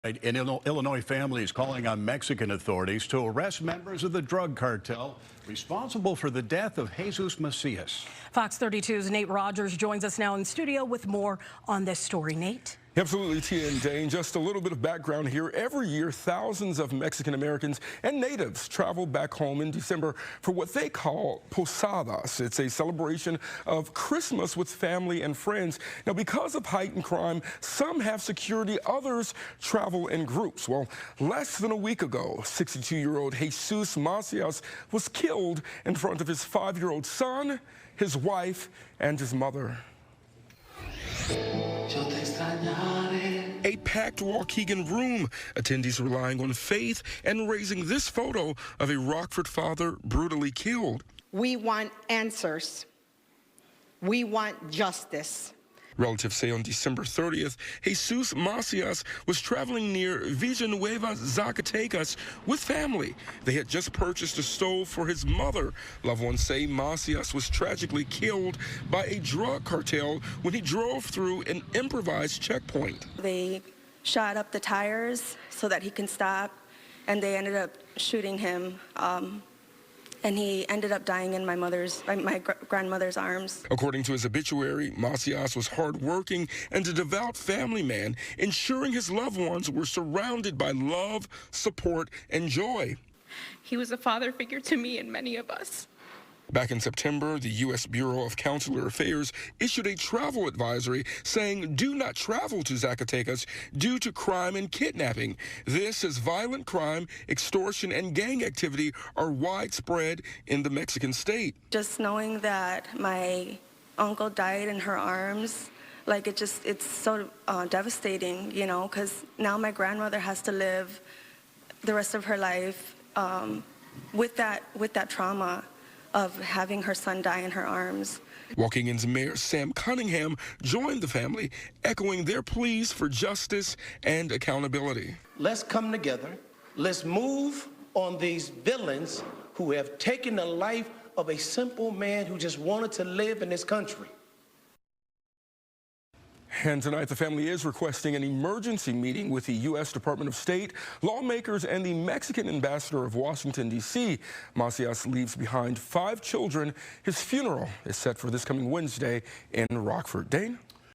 An Illinois family is calling on Mexican authorities to arrest members of the drug cartel responsible for the death of Jesus Macias. Fox 32's Nate Rogers joins us now in studio with more on this story. Nate? Absolutely, Tia and Dane. Just a little bit of background here. Every year, thousands of Mexican Americans and natives travel back home in December for what they call posadas. It's a celebration of Christmas with family and friends. Now, because of heightened crime, some have security, others travel in groups. Well, less than a week ago, 62-year-old Jesus Macias was killed in front of his 5-year-old son, his wife, and his mother. A packed Waukegan room, attendees relying on faith and raising this photo of a Rockford father brutally killed. We want answers. We want justice. Relatives say on December 30th, Jesus Macias was traveling near Villanueva, Zacatecas with family. They had just purchased a stove for his mother. Loved ones say Macias was tragically killed by a drug cartel when he drove through an improvised checkpoint. They shot up the tires so that he can stop, and they ended up shooting him. And he ended up dying in my grandmother's arms. According to his obituary, Macias was hardworking and a devout family man, ensuring his loved ones were surrounded by love, support, and joy. He was a father figure to me and many of us. Back in September, the U.S. Bureau of Consular Affairs issued a travel advisory saying do not travel to Zacatecas due to crime and kidnapping. This as violent crime, extortion, and gang activity are widespread in the Mexican state. Just knowing that my uncle died in her arms, like it's so devastating, you know, because now my grandmother has to live the rest of her life with that trauma of having her son die in her arms. Waukegan's Mayor Sam Cunningham joined the family, echoing their pleas for justice and accountability. Let's come together. Let's move on these villains who have taken the life of a simple man who just wanted to live in this country. And tonight, the family is requesting an emergency meeting with the U.S. Department of State, lawmakers, and the Mexican ambassador of Washington, D.C. Macias leaves behind 5 children. His funeral is set for this coming Wednesday in Rockford. Dane?